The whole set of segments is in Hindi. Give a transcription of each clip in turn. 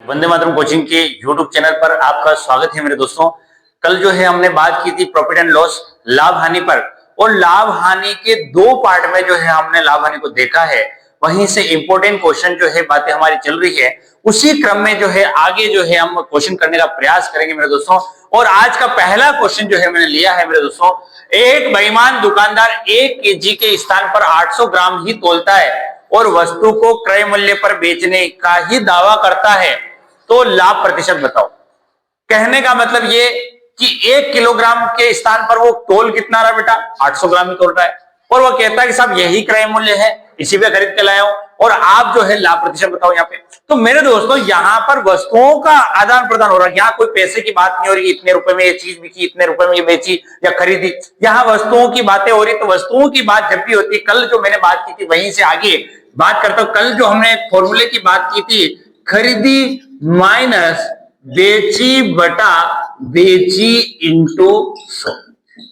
वंदे मातरम कोचिंग के यूट्यूब चैनल पर आपका स्वागत है मेरे दोस्तों। कल जो है हमने बात की थी प्रॉफिट एंड लॉस, लाभ हानि पर, और लाभ हानि के दो पार्ट में जो है हमने लाभ हानि को देखा है। वहीं से इंपॉर्टेंट क्वेश्चन जो है बातें हमारी चल रही है, उसी क्रम में जो है आगे जो है हम क्वेश्चन करने का प्रयास करेंगे मेरे दोस्तों। और आज का पहला क्वेश्चन जो है मैंने लिया है मेरे दोस्तों, एक बेईमान दुकानदार 1 केजी के स्थान पर 800 ग्राम ही तोलता है और वस्तु को क्रय मूल्य पर बेचने का ही दावा करता है, तो लाभ प्रतिशत बताओ। कहने का मतलब ये कि 1 किलोग्राम के स्थान पर वो तोल कितना रहा बेटा, 800 ग्राम ही तोल रहा है, और वो कहता है कि साहब यही क्रय मूल्य है, इसी पे खरीद के लाया हूं, और आप जो है लाभ प्रतिशत बताओ यहाँ पे। तो मेरे दोस्तों यहाँ पर वस्तुओं का आदान प्रदान हो रहा है, यहाँ कोई पैसे की बात नहीं हो रही, इतने रुपए में ये चीज बिकी, इतने रुपए में ये बेची या खरीदी, यहाँ वस्तुओं की बातें हो रही। तो वस्तुओं की बात जब भी होती, कल जो मैंने बात की थी वहीं से आगे बात करता हूं। कल जो हमने फॉर्मूले की बात की थी, खरीदी माइनस बेची बटा बेची इंटू 100,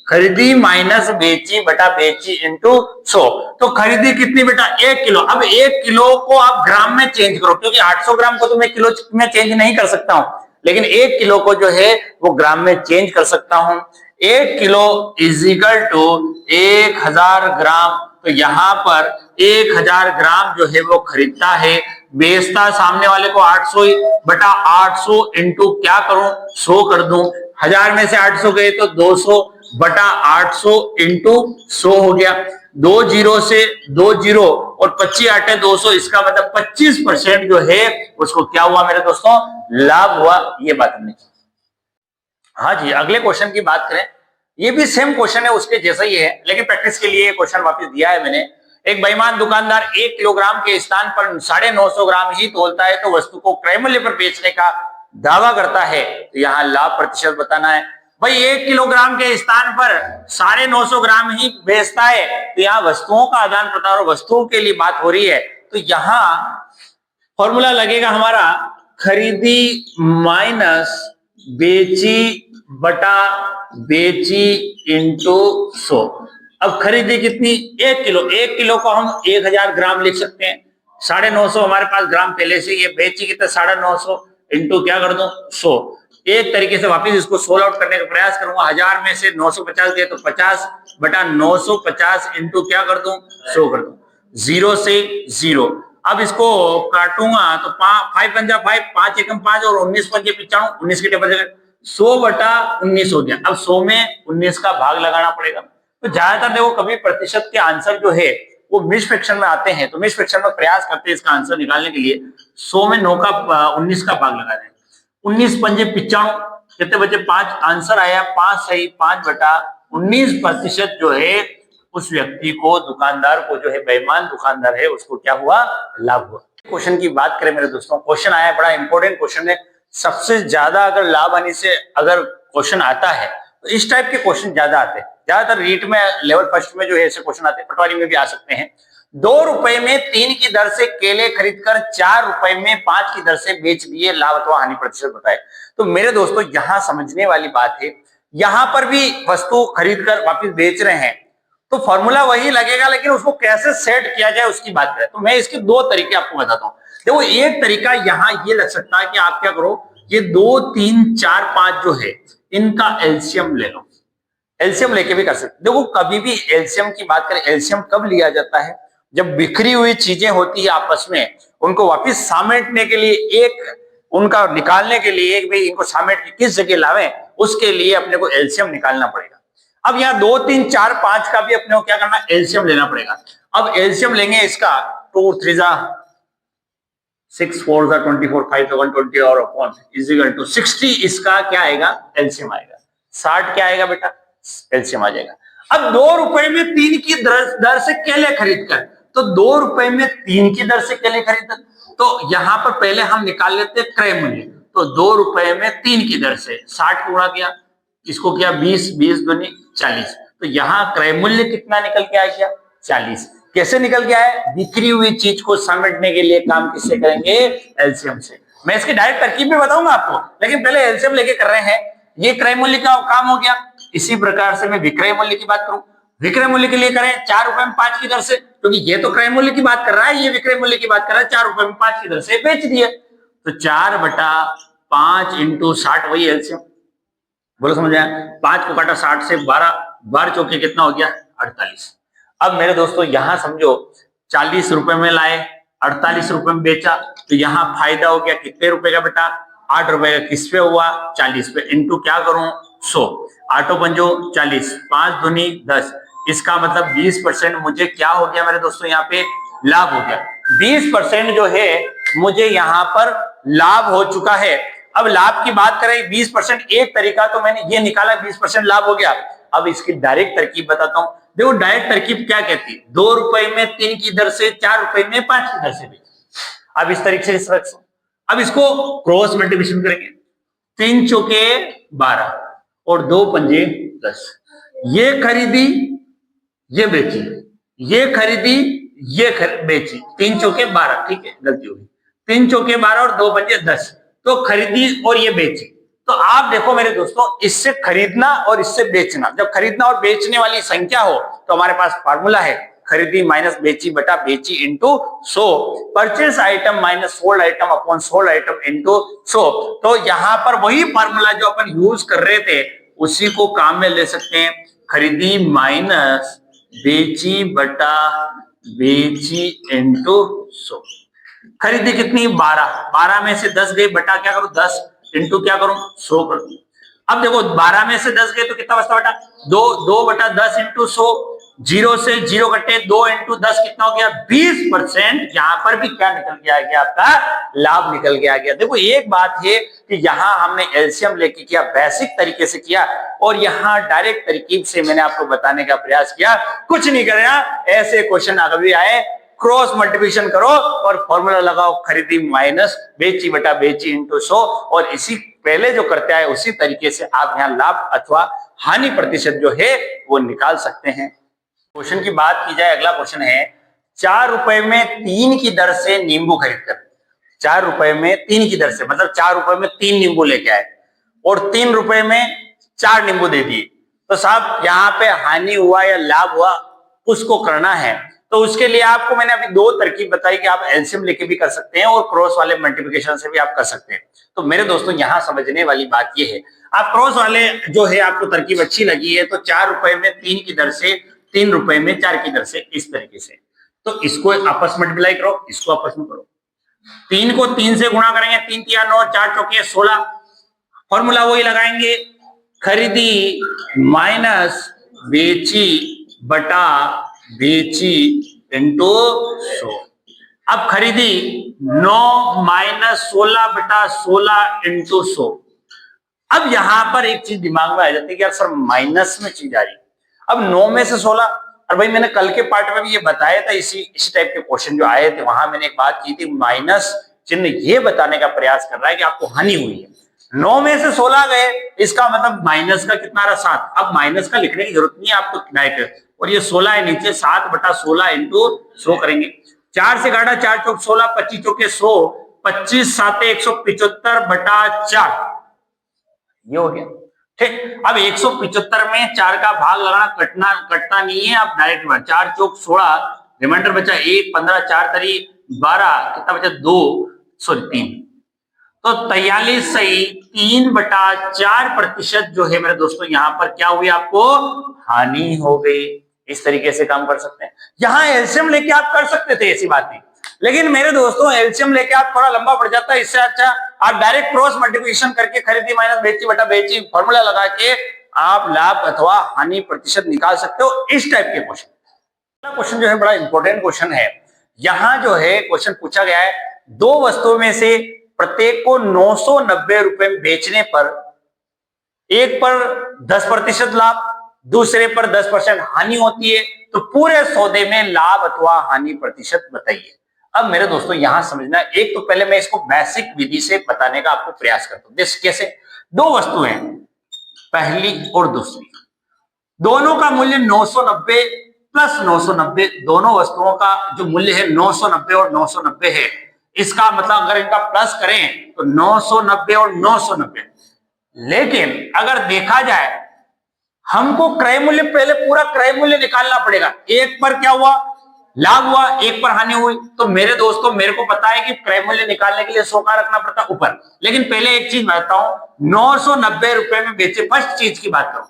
खरीदी माइनस बेची बटा बेची इंटू 100। तो खरीदी कितनी बेटा, 1 किलो। अब 1 किलो को आप ग्राम में चेंज करो, क्योंकि 800 ग्राम को तो मैं किलो में चेंज नहीं कर सकता हूं, लेकिन 1 किलो को जो है वो ग्राम में चेंज कर सकता हूं। 1 किलो इज इक्वल टू 1000 ग्राम। तो यहां पर 1000 ग्राम जो है वो खरीदता है, बेचता सामने वाले को 800 बटा 800 इंटू क्या करूं, 100 कर दूं। 1000 में से 800 गए तो 200 बटा 800 इंटू 100 हो गया। 2 जीरो से 2 जीरो और 25 8 200, इसका मतलब 25% जो है उसको क्या हुआ मेरे दोस्तों, लाभ हुआ। ये बात हमने की। हाँ जी, अगले क्वेश्चन की बात करें, ये भी सेम क्वेश्चन है, उसके जैसा ही है, लेकिन प्रैक्टिस के लिए क्वेश्चन वापस दिया है मैंने। एक बेईमान दुकानदार 1 किलोग्राम के स्थान पर 950 ग्राम ही तोलता है, तो वस्तु को क्रय मूल्य पर बेचने का दावा करता है, तो यहाँ लाभ प्रतिशत बताना है। भाई 1 किलोग्राम के स्थान पर 950 ग्राम ही बेचता है, तो यहाँ वस्तुओं का आदान प्रदान और वस्तुओं के लिए बात हो रही है। तो यहाँ फॉर्मूला लगेगा हमारा खरीदी माइनस बेची बटा बेची इंटू 100। अब खरीदी कितनी, 1 किलो। 1 किलो को हम 1000 ग्राम लिख सकते हैं, 950 हमारे पास ग्राम पहले से, ये बेची कितना 950 इंटू क्या कर दूं 100। एक तरीके से वापस इसको सोल्व आउट करने का प्रयास करूंगा। 1000 में से 950 गए तो 50 बटा 950 इंटू क्या कर दूं 100 कर दूं, 0 से 0। अब इसको काटूंगा तो 5 पंजा 5, 5 एकम 5 और 19 पंजे 95, 19 की टेबल जगह 100 बटा 19 हो गया। अब 100 में 19 का भाग लगाना पड़ेगा। तो ज्यादातर देखो कभी प्रतिशत के आंसर जो है वो मिस फ्रैक्शन में आते हैं, तो मिस फ्रैक्शन में प्रयास करते हैं इसका आंसर निकालने के लिए। 100 में 9 का 19 का भाग लगा दें, 19 पंजे 95, कितने बचे 5, आंसर आया 5 सही 5 बटा 19% जो है उस व्यक्ति को, दुकानदार को जो है, बेईमान दुकानदार है, उसको क्या हुआ, लाभ हुआ। क्वेश्चन की बात करें मेरे दोस्तों, क्वेश्चन आया, बड़ा इंपॉर्टेंट क्वेश्चन है। सबसे ज्यादा अगर लाभ हानि से अगर क्वेश्चन आता है तो इस टाइप के क्वेश्चन ज्यादा आते हैं। ज्यादातर रीट में लेवल फर्स्ट में जो है ऐसे क्वेश्चन आते हैं, पटवारी में भी आ सकते हैं। 2 रुपए में 3 की दर से केले खरीदकर 4 रुपए में 5 की दर से बेच दिए, लाभ अथवा हानि प्रतिशत बताए। तो मेरे दोस्तों यहाँ समझने वाली बात है, यहाँ पर भी वस्तु खरीदकर वापिस बेच रहे हैं, तो फॉर्मूला वही लगेगा, लेकिन उसको कैसे सेट किया जाए उसकी बात करें तो मैं इसके 2 तरीके आपको बताता हूं। देखो, एक तरीका यहाँ ये लग सकता है कि आप क्या करो, ये 2 3 4 5 जो है इनका एलसीएम ले लो। एलसीएम लेके भी कर सकते। देखो, कभी भी एलसीएम की बात करें, एलसीएम कब लिया जाता है, जब बिखरी हुई चीजें होती है आपस में, उनको वापिस समेटने के लिए, एक उनका निकालने के लिए, एक भाई इनको समेट के किस जगह लावे, उसके लिए अपने को एलसीएम निकालना पड़ेगा। अब यहाँ 2 3 4 5 का भी अपने को क्या करना, एलसीएम लेना पड़ेगा। अब एलसीएम लेंगे इसका, 2 3 6 4 24 5 120 और अपॉन इज इक्वल टू 60, इसका क्या आएगा, एलसीएम आएगा। 60 क्या आएगा बेटा, एलसीएम आ जाएगा। अब 2 रुपए में 3 की दर से केले खरीद कर, तो 2 रुपए में 3 की दर से केले खरीद, तो यहां पर पहले हम निकाल लेते हैं क्रय मूल्य। तो 2 रुपए में 3 की दर से 60 गुणा किया, इसको किया 20, 20 दूनी 40, तो यहाँ क्रय मूल्य कितना निकल के आ गया, 40। कैसे निकल के आया, बिखरी हुई चीज को समेटने के लिए काम किससे करेंगे, एलसीएम से। मैं इसकी डायरेक्ट तरकीब भी बताऊंगा आपको, लेकिन पहले एलसीएम लेके कर रहे हैं। ये क्रय मूल्य का काम हो गया। इसी प्रकार से मैं विक्रय मूल्य की बात करूं, विक्रय मूल्य के लिए करें 4 रुपए में 5 की दर से, क्योंकि ये तो क्रय मूल्य की बात कर रहा है, ये विक्रय मूल्य की बात कर रहा है, 4 रुपए में 5 की दर से बेच दिए। तो 4/5 इंटू 60 वही एलसीएम, बोलो समझ आया। 5 को काटा 60 से, 12 चौके कितना हो गया 48। अब मेरे दोस्तों यहां समझो 40 रुपए में लाए, 48 रुपए में बेचा, तो यहाँ फायदा हो गया कितने रुपए का बेटा, 8 रुपए का। किस पे हुआ 40 पे, इंटू क्या करूं 100, 8 पंजो 40, 5 दूनी 10, इसका मतलब 20% मुझे क्या हो गया मेरे दोस्तों यहाँ पे लाभ हो गया। 20% जो है मुझे यहाँ पर लाभ हो चुका है। अब लाभ की बात करें 20%, एक तरीका तो मैंने ये निकाला 20% लाभ हो गया। अब इसकी डायरेक्ट तरकीब बताता हूं। देखो डायरेक्ट तरकीब क्या कहती है, 2 रुपए में 3 की दर से, 4 रुपए में 5 की दर से बेच। अब इस तरीके से रख, अब इसको क्रॉस मल्टीप्लिकेशन करेंगे, 3 चौके 12 और 2 पंजे 10, ये खरीदी ये बेची, ये खरीदी ये बेची, 3 चौके 12, ठीक है गलती होगी, 3 चौके 12 और 2 पंजे 10, तो खरीदी और ये बेची। तो आप देखो मेरे दोस्तों, इससे खरीदना और इससे बेचना, जब खरीदना और बेचने वाली संख्या हो तो हमारे पास फार्मूला है खरीदी माइनस बेची बटा बेची into 100, purchase item minus sold item upon sold item into 100। तो यहां पर वही फार्मूला जो अपन यूज कर रहे थे उसी को काम में ले सकते हैं, खरीदी माइनस बेची बटा बेची इंटू 100। खरीदी कितनी 12 में से 10 गई, बटा क्या करूं 10, इंटू क्या करूं 100 कर दूं। अब देखो 12 में से 10 गए तो कितना बचता बेटा 2 बटा 10 इंटू 100, 0 से 0 कटे 2 इंटू 10 कितना हो गया 20%। यहां पर भी क्या निकल के आ गया आपका लाभ निकल के आ गया। देखो एक बात है कि यहां हमने एलसीएम लेके किया, बेसिक तरीके से किया, और यहां डायरेक्ट तरकीब से मैंने आपको बताने का प्रयास किया, कुछ नहीं कर रहा। ऐसे क्वेश्चन अगर भी आए क्रॉस मल्टीप्लिकेशन करो और फॉर्मूला लगाओ खरीदी माइनस बेची बटा बेची इंटू 100, और इसी पहले जो करते हैं उसी तरीके से आप यहाँ लाभ अथवा हानि प्रतिशत जो है वो निकाल सकते हैं। क्वेश्चन की बात की जाए, अगला क्वेश्चन है 4 रुपए में 3 की दर से नींबू खरीदकर, 4 रुपए में 3 की दर से मतलब 4 रुपए में 3 नींबू लेके आए और 3 रुपए में 4 नींबू दे दिए, तो साहब यहाँ पे हानि हुआ या लाभ हुआ उसको करना है। तो उसके लिए आपको मैंने अभी 2 तरकीब बताई कि आप एलसीएम लेके भी कर सकते हैं और क्रॉस वाले मल्टीप्लिकेशन से भी आप कर सकते हैं। तो मेरे दोस्तों यहाँ समझने वाली बात ये है, आप क्रॉस वाले जो है आपको तरकीब अच्छी लगी है तो 4 रुपए में 3 की दर से, 3 रुपए में 4 की दर से, इस तरीके से, तो इसको आपस में मल्टीप्लाई करो, इसको आपस में करो, 3 को 3 से गुणा करेंगे, 3 तिया 9, 4 चौके 16, फॉर्मूला वही लगाएंगे खरीदी माइनस बेची बटा बेची इंटू 100। अब खरीदी 9 माइनस 16 बटा 16 इंटू 100। अब यहां पर एक चीज दिमाग में आ जाती है कि यार सर माइनस में चीज आ रही, अब 9 में से 16, और भाई मैंने कल के पार्ट में भी ये बताया था, इसी टाइप के क्वेश्चन जो आए थे वहां मैंने एक बात की थी, माइनस चिन्ह ये बताने का प्रयास कर रहा है कि आपको हानि हुई है। 9 में से 16 गए, इसका मतलब माइनस का कितना रहा 7। अब माइनस का लिखने की जरूरत नहीं है आपको डायरेक्ट, और ये 16 है नीचे, 7 बटा 16 इंटू 100 करेंगे, 4 से काटा 4 चौक 16, 25 चौके 100, 25 साते 175 बटा 4, ये हो गया ठीक। अब 175 में 4 का भाग लगाना, कटना नहीं है, आप डायरेक्ट 4 चौक 16, रिमाइंडर बचा 1, 15, 4 तरी 12, कितना बचा 2, सॉरी 3, तो 43 सही 3/4% जो है मेरे दोस्तों यहाँ पर क्या हुई आपको हानि हो गई। इस तरीके से काम कर सकते हैं। यहाँ एलसीएम लेके आप कर सकते थे, ऐसी बात नहीं, लेकिन मेरे दोस्तों एलसीएम लेके आप थोड़ा लंबा पड़ जाता है, इससे अच्छा आप डायरेक्ट क्रॉस मल्टीप्लिकेशन करके खरीदी माइनस बेची बटा बेची फॉर्मूला लगा के आप लाभ अथवा हानि प्रतिशत निकाल सकते हो, इस टाइप के क्वेश्चन। क्वेश्चन जो है बड़ा इंपॉर्टेंट क्वेश्चन है। यहाँ जो है क्वेश्चन पूछा गया है, 2 वस्तुओं में से प्रत्येक को 990 रुपए में बेचने पर एक पर 10% लाभ, दूसरे पर 10% हानि होती है, तो पूरे सौदे में लाभ अथवा हानि प्रतिशत बताइए। अब मेरे दोस्तों यहां समझना, एक तो पहले मैं इसको बेसिक विधि से बताने का आपको प्रयास करता हूं। कैसे, 2 वस्तुएं हैं, पहली और दूसरी, दोनों का मूल्य 990 प्लस 990, दोनों वस्तुओं का जो मूल्य है 990 और 990 है। इसका मतलब अगर इनका प्लस करें तो 990 और 990, लेकिन अगर देखा जाए हमको क्रय मूल्य, पहले पूरा क्रय मूल्य निकालना पड़ेगा। एक पर क्या हुआ लाभ हुआ, 1 पर हानि हुई। तो मेरे दोस्तों मेरे को पता है कि क्रय मूल्य निकालने के लिए 100 का रखना पड़ता ऊपर। लेकिन पहले एक चीज बताता हूं, 990 रुपए में बेचे, फर्स्ट चीज की बात करूं,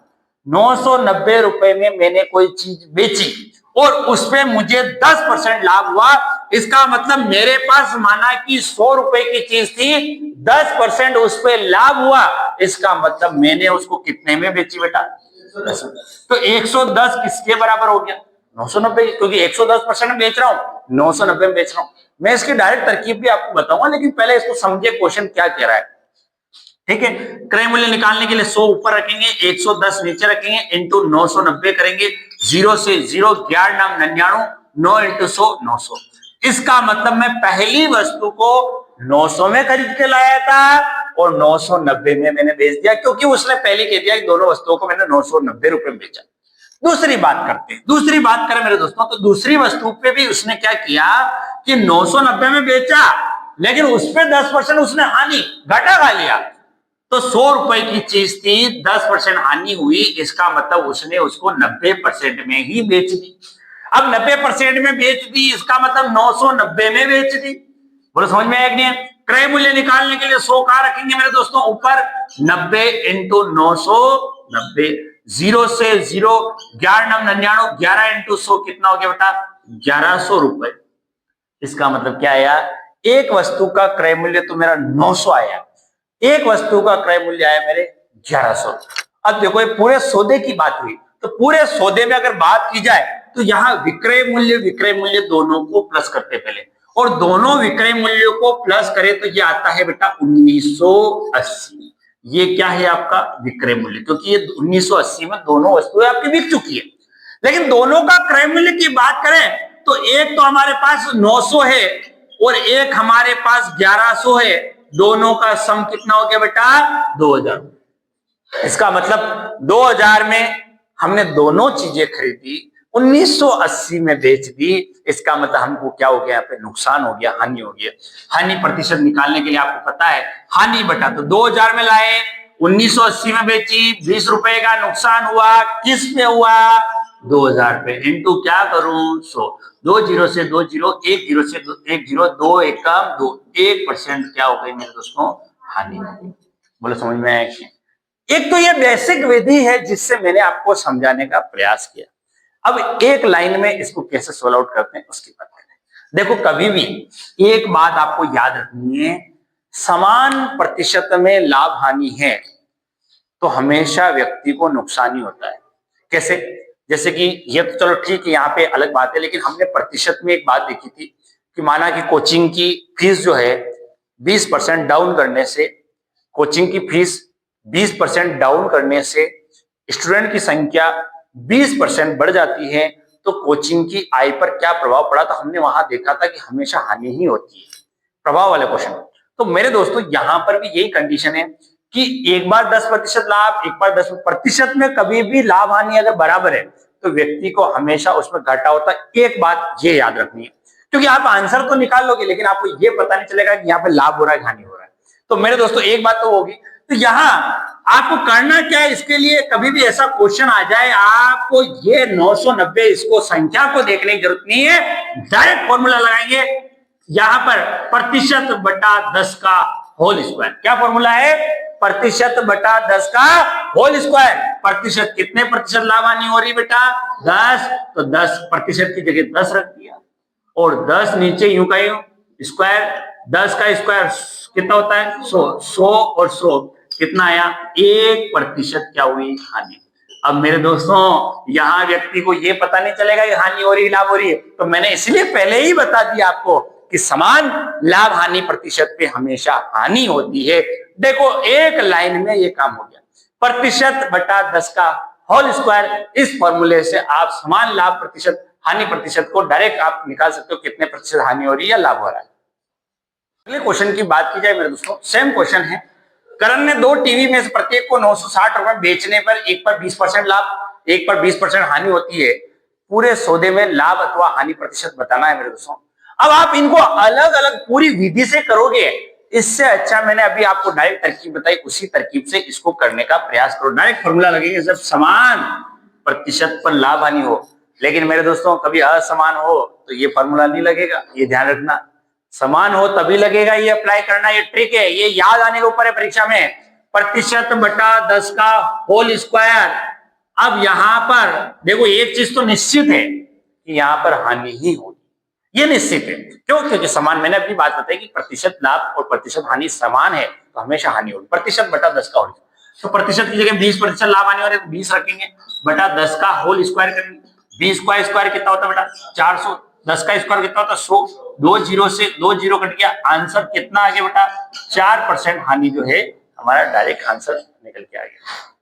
990 रुपए में मैंने कोई चीज बेची और उसपे मुझे 10% लाभ हुआ। इसका मतलब मेरे पास माना कि 100 रुपए की चीज थी, 10% उस पर लाभ हुआ। इसका मतलब मैंने उसको कितने में बेची बेटा? तो 110 किसके बराबर हो गया? 990, क्योंकि 110% में बेच रहा हूं, 990 में बेच रहा हूं। मैं इसकी डायरेक्ट तरकीब भी आपको बताऊंगा, लेकिन पहले इसको समझे क्वेश्चन क्या कह रहा है। ठीक है, क्रय मूल्य निकालने के लिए 100 ऊपर रखेंगे, 110 नीचे रखेंगे, इंटू 990 करेंगे, 0 से 0, 11 नाम 99, 9 इंटू 100 900। इसका मतलब मैं पहली वस्तु को 900 में खरीद के लाया था और 990 में मैंने बेच दिया, क्योंकि उसने पहले कह दिया कि दोनों वस्तुओं को मैंने 990 रुपए में बेचा। दूसरी बात करते हैं, दूसरी बात करें मेरे दोस्तों, तो दूसरी वस्तु पे भी उसने क्या किया कि 990 में बेचा, लेकिन उस पर 10% उसने हानि घाटा खा लिया। तो 100 रुपए की चीज थी, 10% हानि हुई, इसका मतलब उसने उसको 90% में ही बेच दी। अब 90% में बेच दी, इसका मतलब 990 में बेच दी। बोलो समझ में आया कि नहीं? क्रय मूल्य निकालने के लिए 100 कहां रखेंगे मेरे दोस्तों? ऊपर। 90 इंटू 990, 0 से 0, 11 नाम 99, 11 इंटू 100 कितना हो गया बेटा? 1100 रुपए। इसका मतलब क्या आया? एक वस्तु का क्रय मूल्य तो मेरा 900 आया, एक वस्तु का क्रय मूल्य आया मेरे 1100। अब देखो ये पूरे सौदे की बात हुई, तो पूरे सौदे में अगर बात की जाए तो यहां विक्रय मूल्य दोनों को प्लस करते पहले, और दोनों विक्रय मूल्यों को प्लस करें तो ये आता है बेटा 1980। ये क्या है आपका? विक्रय मूल्य, क्योंकि ये 1980 में दोनों वस्तुएं आपकी बिक चुकी है। लेकिन दोनों का क्रय मूल्य की बात करें तो एक तो हमारे पास 900 है और एक हमारे पास 1100 है, दोनों का सम कितना हो गया बेटा? 2000। इसका मतलब 2000 में हमने दोनों चीजें खरीदी, 1980 में बेच दी। इसका मतलब हमको क्या हो गया? यहाँ पे नुकसान हो गया, हानि हो गया। हानि प्रतिशत निकालने के लिए आपको पता है हानि बटा, तो 2000 में लाए, 1980 में बेची, 20 रुपए का नुकसान हुआ, किस पे हुआ? 2000 पे। इंटू क्या करूं? 100, 2 0 से 2 0, 1 0 से 1 0, 2 एकम 2, 1% क्या हो गई मेरे दोस्तों? हानि हो गई। बोलो समझ में आया? एक तो ये बेसिक विधि है जिससे मैंने आपको समझाने का प्रयास किया। अब एक लाइन में इसको कैसे सोल्व आउट करते हैं उसकी बात करें। देखो कभी भी एक बात आपको याद रखनी है, समान प्रतिशत में लाभ हानि है तो हमेशा व्यक्ति को नुकसान ही होता है। कैसे? जैसे कि ये तो चलो ठीक है, यहाँ पे अलग बात है, लेकिन हमने प्रतिशत में एक बात देखी थी कि माना कि कोचिंग की फीस जो है 20% डाउन करने से, कोचिंग की फीस 20% डाउन करने से स्टूडेंट की संख्या 20% बढ़ जाती है, तो कोचिंग की आय पर क्या प्रभाव पड़ा? तो हमने वहां देखा था कि हमेशा हानि ही होती है, प्रभाव वाले क्वेश्चन। तो मेरे दोस्तों यहां पर भी यही कंडीशन है कि एक बार 10% लाभ, एक बार 10% में कभी भी लाभ हानि अगर बराबर है तो व्यक्ति को हमेशा उसमें घाटा होता है। एक बात ये याद रखनी है, क्योंकि आप आंसर तो निकाल लोगे लेकिन आपको ये पता नहीं चलेगा कि यहाँ पे लाभ हो रहा है हानि हो रहा है। तो मेरे दोस्तों एक बात तो होगी, तो यहां आपको करना क्या है, इसके लिए कभी भी ऐसा क्वेश्चन आ जाए आपको ये 990 इसको संख्या को देखने की जरूरत नहीं है, डायरेक्ट फॉर्मूला लगाएंगे यहां पर प्रतिशत बटा 10 का होल स्क्वायर। क्या फॉर्मूला है? प्रतिशत बटा 10 का होल स्क्वायर। प्रतिशत कितने प्रतिशत लाभ हानि हो रही बेटा? 10, तो 10% की जगह 10 रख दिया और 10 नीचे यूं का यूं स्क्वायर, 10 का स्क्वायर कितना होता है? 100, 100 और 100 कितना आया? 1% क्या हुई? हानि। अब मेरे दोस्तों यहां व्यक्ति को यह पता नहीं चलेगा कि हानि हो रही है लाभ हो रही है, तो मैंने इसलिए पहले ही बता दिया आपको कि समान लाभ हानि प्रतिशत पे हमेशा हानि होती है। देखो एक लाइन में ये काम हो गया, प्रतिशत बटा 10 का होल स्क्वायर। इस फॉर्मूले से आप समान लाभ प्रतिशत हानि प्रतिशत को डायरेक्ट आप निकाल सकते हो, कितने प्रतिशत हानि हो रही है या लाभ हो रहा है। अगले क्वेश्चन की बात की जाए मेरे दोस्तों, सेम क्वेश्चन है। करण ने 2 टीवी में से प्रत्येक को 960 रुपए बेचने पर एक पर 20% लाभ, एक पर 20% हानि होती है। पूरे सौदे में लाभ अथवा हानि प्रतिशत बताना है मेरे दोस्तों। अब आप इनको अलग अलग पूरी विधि से करोगे, इससे अच्छा मैंने अभी आपको डायरेक्ट तरकीब बताई, उसी तरकीब से इसको करने का प्रयास करो। डायरेक्ट फॉर्मूला लगेगा, जब समान प्रतिशत पर लाभ हानि हो लेकिन मेरे दोस्तों कभी असमान हो तो ये फॉर्मूला नहीं लगेगा, ये ध्यान रखना। समान हो तभी लगेगा, ये अप्लाई करना, ये ट्रिक है, ये याद आने के ऊपर है परीक्षा में। प्रतिशत बटा 10 का होल स्क्वायर। अब यहां पर देखो एक चीज तो निश्चित है कि यहां पर हानि ही होगी, ये निश्चित है। क्यों? क्योंकि समान, मैंने अपनी बात बताई कि प्रतिशत लाभ और प्रतिशत हानि समान है तो हमेशा हानि होगी। प्रतिशत बटा 10 का होल, तो प्रतिशत की जगह 20% लाभ आने वाले 20 रखेंगे, बटा 10 का होल स्क्वायर करेंगे। 20 का स्क्वायर कितना होता है बेटा? 400। 10 का स्क्वायर कितना होता है? 100। 2 जीरो से 2 जीरो कट गया, आंसर कितना आ गया बेटा? 4% हानि जो है हमारा डायरेक्ट आंसर निकल के आ गया।